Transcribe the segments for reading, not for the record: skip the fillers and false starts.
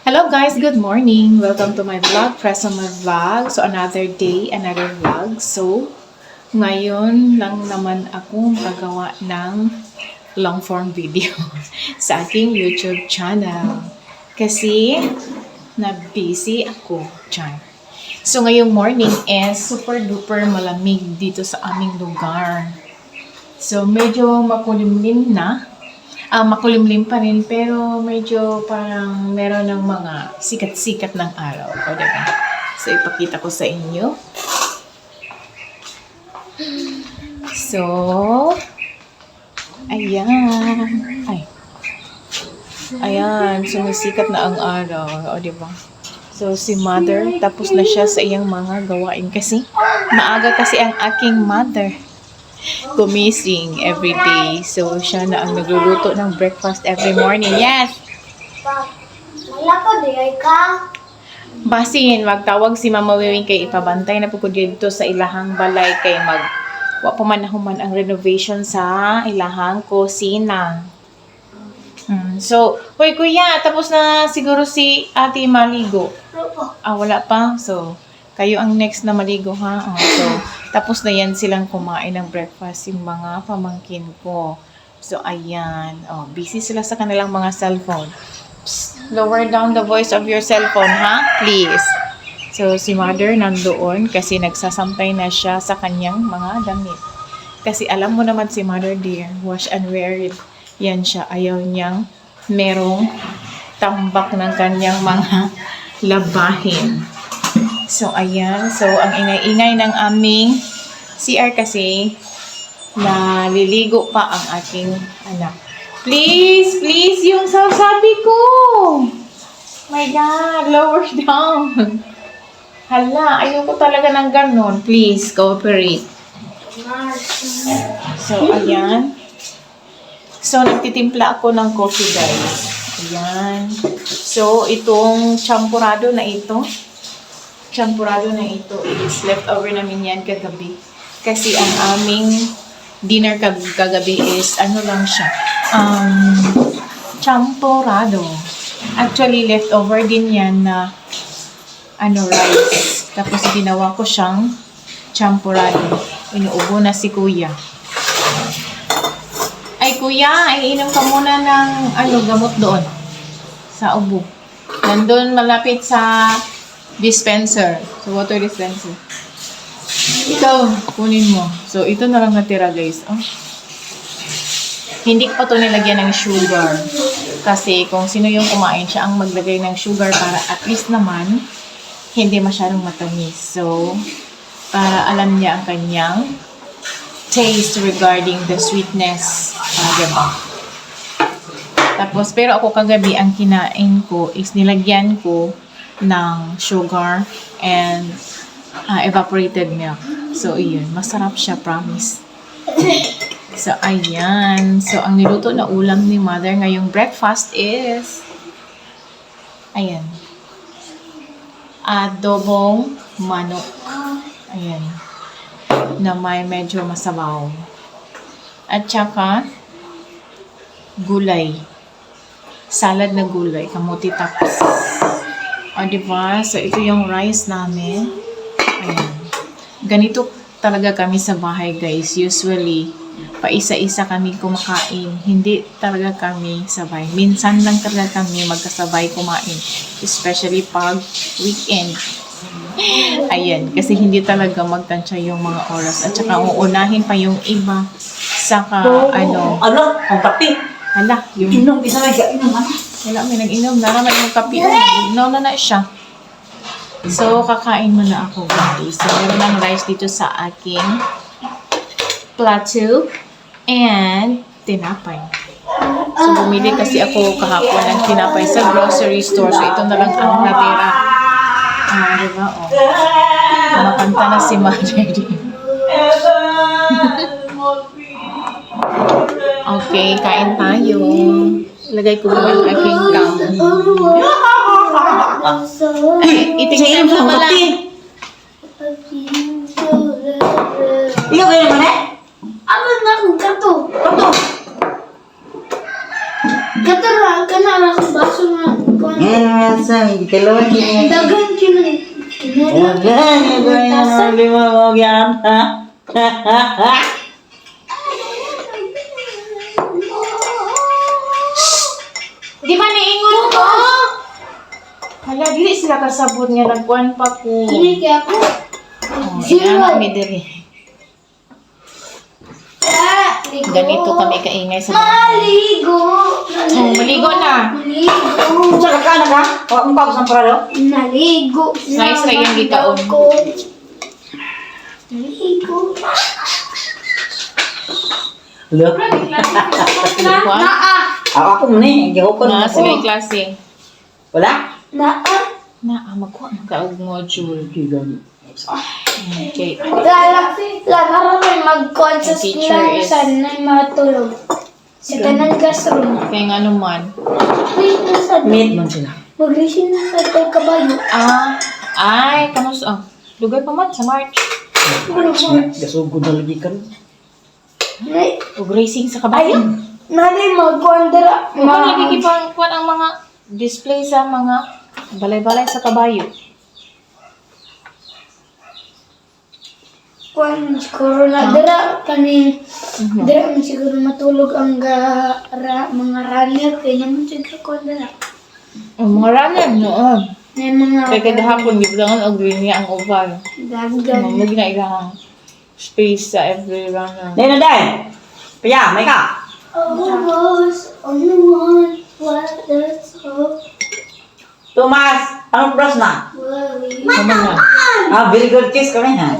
Hello guys, good morning. Welcome to my vlog, Presoma Vlog. So another day, another vlog. So ngayon lang naman ako gagawa ng long form video sa aking YouTube channel. Kasi na-busy ako dyan. So ngayong morning is super duper malamig dito sa aming lugar. So medyo makulimlim na. Makulimlim pa rin, pero medyo parang meron ng mga sikat-sikat ng araw. O, diba? So, ipakita ko sa inyo. So, ayan. Ayan, sumisikat na ang araw. O, diba? So, si mother, tapos na siya sa iyang mga gawain kasi maaga kasi ang aking mother gumising every day. So, siya na ang nagluluto ng breakfast every morning. Yes! Malako di ay ka. Basin, magtawag si Mama Wiwing kay ipabantay na po ko dito sa ilahang balay kay wa pa man nahuman ang renovation sa ilahang kusina. So, hoy kuya, tapos na siguro si ate maligo. Wala pa. So, kayo ang next na maligo ha. So, tapos na yan silang kumain ng breakfast yung mga pamangkin ko. So, ayan. Busy sila sa kanilang mga cellphone. Psst, lower down the voice of your cellphone, ha? Please. So, si mother nandoon kasi nagsasampay na siya sa kanyang mga damit. Kasi alam mo naman si mother dear, wash and wear it. Yan siya. Ayaw niyang merong tambak ng kanyang mga labahin. So, ayan. So, ang ingay-ingay ng aming CR kasi, naliligo pa ang aking anak. Please, yung sasabi ko. My God, lower down. Hala, ayoko talaga ng ganon. Please, cooperate. So, ayan. So, nagtitimpla ako ng coffee, guys. Ayan. So, itong champurado na ito is leftover namin yan kagabi. Kasi ang aming dinner kagabi is ano lang siya, champurado. Actually, leftover din yan na rice. Tapos ginawa ko siyang champurado. Inuubo na si kuya. Ay kuya, iinom ka muna ng gamot doon sa ubo. Nandun malapit sa dispenser. So, water dispenser. Ikaw, kunin mo. So, ito na lang natira, guys. Hindi pa ito nilagyan ng sugar. Kasi, kung sino yung kumain, siya ang maglagay ng sugar para at least naman, hindi masyadong matamis. So, para alam niya ang kanyang taste regarding the sweetness. Diba? Tapos, pero ako kagabi, ang kinain ko is nilagyan ko ng sugar and evaporated milk. So, iyon. Masarap siya, promise. So, ayan. So, ang niluto na ulam ni mother ngayong breakfast is ayan. Adobong manok. Ayan. Na may medyo masabaw. At saka gulay. Salad na gulay. Kamuti tapos. Diba? So, ito yung rice namin. Ayan. Ganito talaga kami sa bahay, guys. Usually, paisa-isa kami kumakain. Hindi talaga kami sabay. Minsan lang talaga kami magkasabay kumain. Especially pag weekend. Ayan. Kasi hindi talaga magtansya yung mga oras. At saka, uunahin pa yung iba. Saka, ang pati. Hala, yung Inom, isa may gainom, wala, may nag-inom. Naraman yung kape. No na siya. So, kakain muna ako, guys. So, meron ng rice dito sa aking plato and tinapay. So, bumili kasi ako kahapon ng tinapay sa grocery store. So, ito na lang ang natira. Diba? Kumakanta na si Mother. Okay, kain tayo. Lagay ko ba ang aking cam? Itingnan mo pala. Iyo kayo naman eh? Ano na akong kato? Kato lang, kanala akong baso na Sa dalawa din. Dagan kina. Dagan, lima mo yan, ha? Di ba niingon ko? Hala, dili sila kasabot nga nagkuhan pa ko. Ini kaya ako. Oh, Zero. yan, may diri. Ganito kami kaingay sa Maligo. Oh, maligo na. Maligo. Sa kakana ka? O, ang pagos ang parado? Naligo. Nice ra yung gitaon. Naligo. Look. Kuhan? Ako mo ni, gihukon Na, mo sila ko. yung klase. Wala? Na, magkuha magkaog module. Okay. Lala may mag-con sa Teacher school is- saan na matulog. Sa kanang gasroom. Kaya nga naman. Wait na sa Meet man sila. mag-resin na sa tayo kabayo. Ay, kamus, lugay pa man sa March. Gasugod na lagi ka. Ug racing sa kabayo. Nari mag-wandera. Kung lagi kipang kuhan ang mga display sa mga balay-balay sa kabayo. Kuan siguro na dira kaning dira man siguro matulog ang mga runner kay naman siguro kuan dira. Ang mga runner noon. May mga Kaya kada hapon, gibulangan og linya ang oval. dagdag. Mamag na ilang space sa every runner. Dahil na dahil. Paya, may ka. Almost only one what that's hope Tomas, anong bros na? worry. Kaman na. Very good kiss kami ha.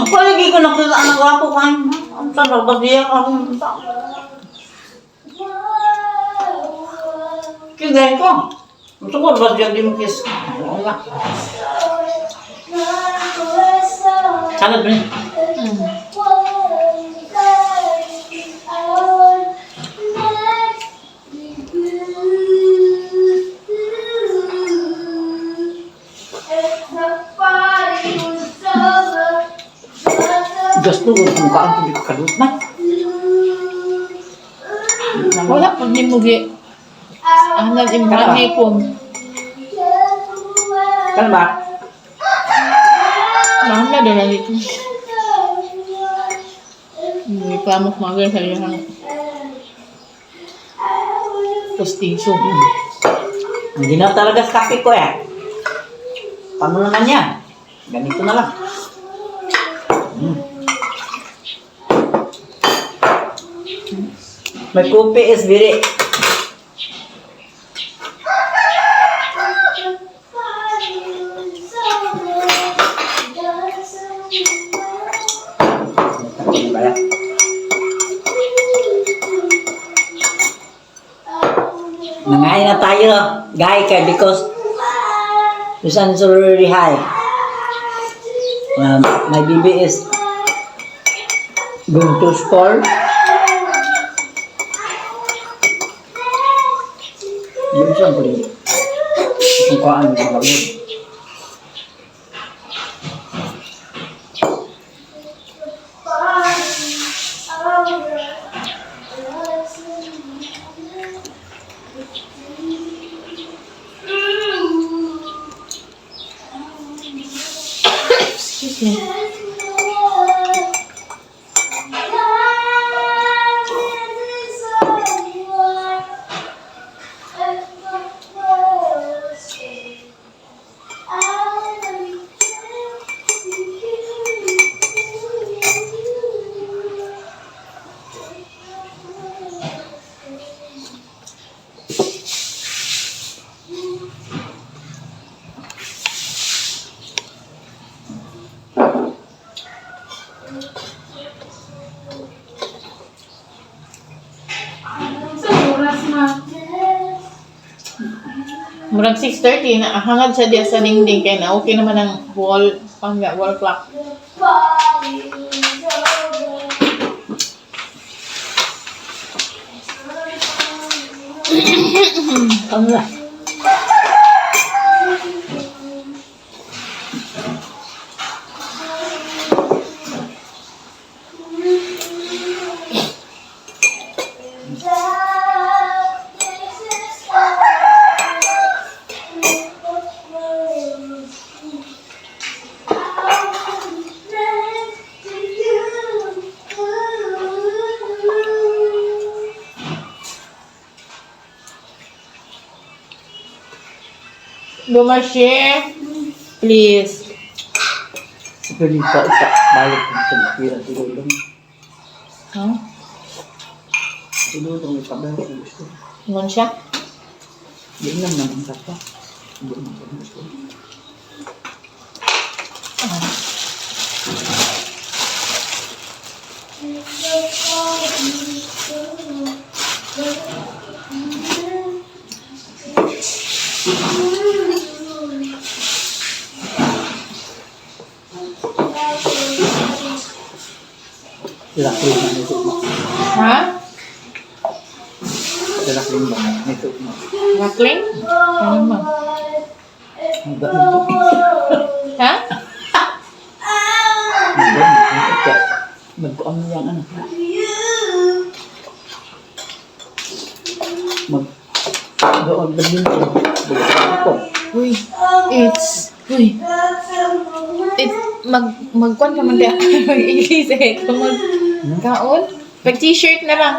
Lagi ko nakita ang gwapo kan. Ang sarap ba diya ako? Kaya ko. Gusto ko ba diya di mo kiss? Oo nga. Salad ba niya? Gusto ko kung kaan ko di ko kalut man. Wala po ni mo gi. Hanad yung brand po. Kan ba? Mahal na doon na dito. Hindi pa mo kumagal sa iyang postiso. Hindi na talaga sa kape ko eh. Paano naman yan? Ganito na lang. My coffee is very... Nangain na tayo, guy, kaya because the sun's already high. My baby is going to school. Yung saan ko rin. Kung kaan ng lagod. Excuse me. Murag 6:30 na hangad sa diya sa dingding kay na okay naman ang wall wall clock. Ano na? Bumashi. Please. Pero isa, balik ng pagkira, tulong. Ha? Tulong, ipabalik ng gusto. Ngon siya? Hindi naman ang kata. Hindi naman ang gusto. Sila klima nito mo. Ha? Sila klima nito mo. Rakling? Ano mo? Ang dami ito. Ha? Magkuam mo yung ano. Doon ba din ito? Ito. Uy. Uy. Magkuhan ka man di ako. Mag-ilis eh. Magkaon? Pag-t-shirt na lang.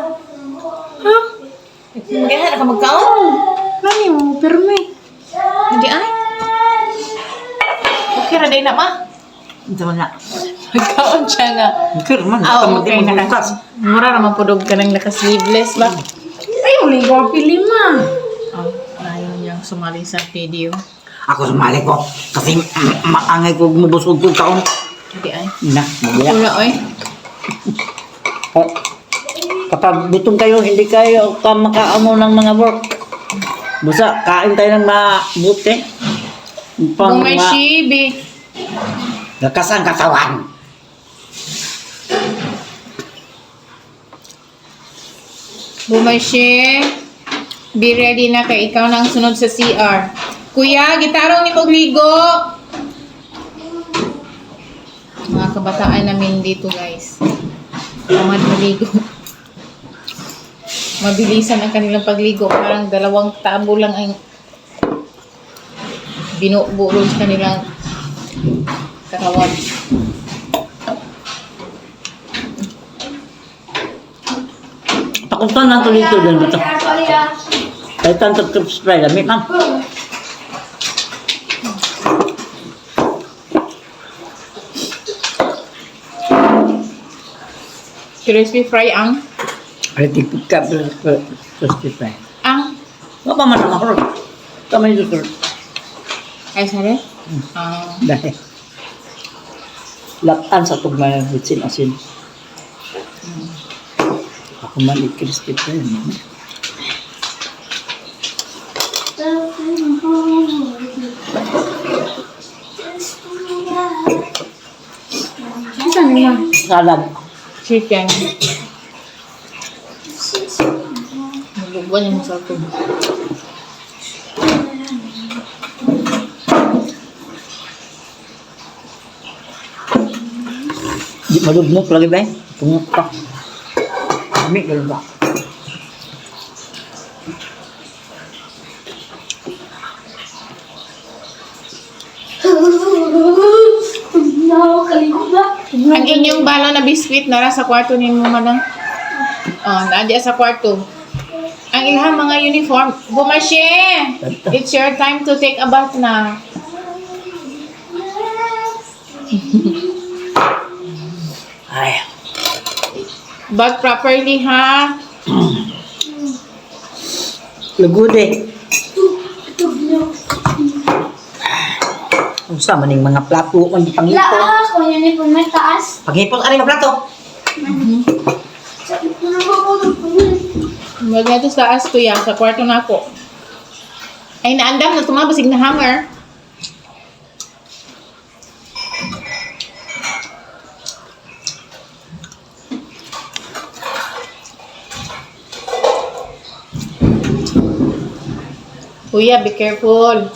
Ha? Magahan ka magkaon? Nani mo? Pero may. Hindi ay. Okay ra day na ma. Ito na. Magkaon siya nga. Kira man. Okay. Mura naman pudog ka ng naka-sleeveless ba? Ay, uling ko pilima. Ayaw niyang sumali sa video. Ako sumali ko. Kasi maangay ko mabusog ko taon. Hindi ay. Na, magaya. Wala oy. Kapag gutom kayo, hindi kayo makaamo ng mga work. Basta, kain tayo ng mabuti. Bumashi, be. Lakas ang katawan. Bumashi. Be ready na kay ikaw nang sunod sa CR. Kuya, gitarong ni Mogligo. Mga kabataan namin dito, guys. Tamad maligo. Mabilisan ang kanilang pagligo. Parang 2 tabo lang ang binubuo sa kanilang katawan. Pakuntan na ito dito dito. Kahit ang subscribe, lamit lang. Crispy fry ang Ay, tipid ka, subscribe. ang Ano pa man ang makarot? Tama yung susunod. ay sari? Dahil. Latan sa tugma ng bitsin asin. Ako man i-crispy pa yun. Saan niya? Salad. Chicken. Malubuan yung sarap. Di malugmok lagi ba? Tungok pa. Kami, gano'n ba? Nakakaligo ba? Ang inyong balon na biskwit nara sa kwarto ni mo madang. Oh, naadi sa kwarto. Ang ilang mga uniform, Bumashi! It's your time to take a bath na. Ay, Bath properly, ha? lugod eh. Ang sama ning mga plato ang pangipon. Laa, kung yan yung may taas. Pangipon, ano yung plato? Wag na ito sa taas, kuya. Sa kwarto na ako. Ay, naandam na tumabasig na hanger. Kuya, be careful.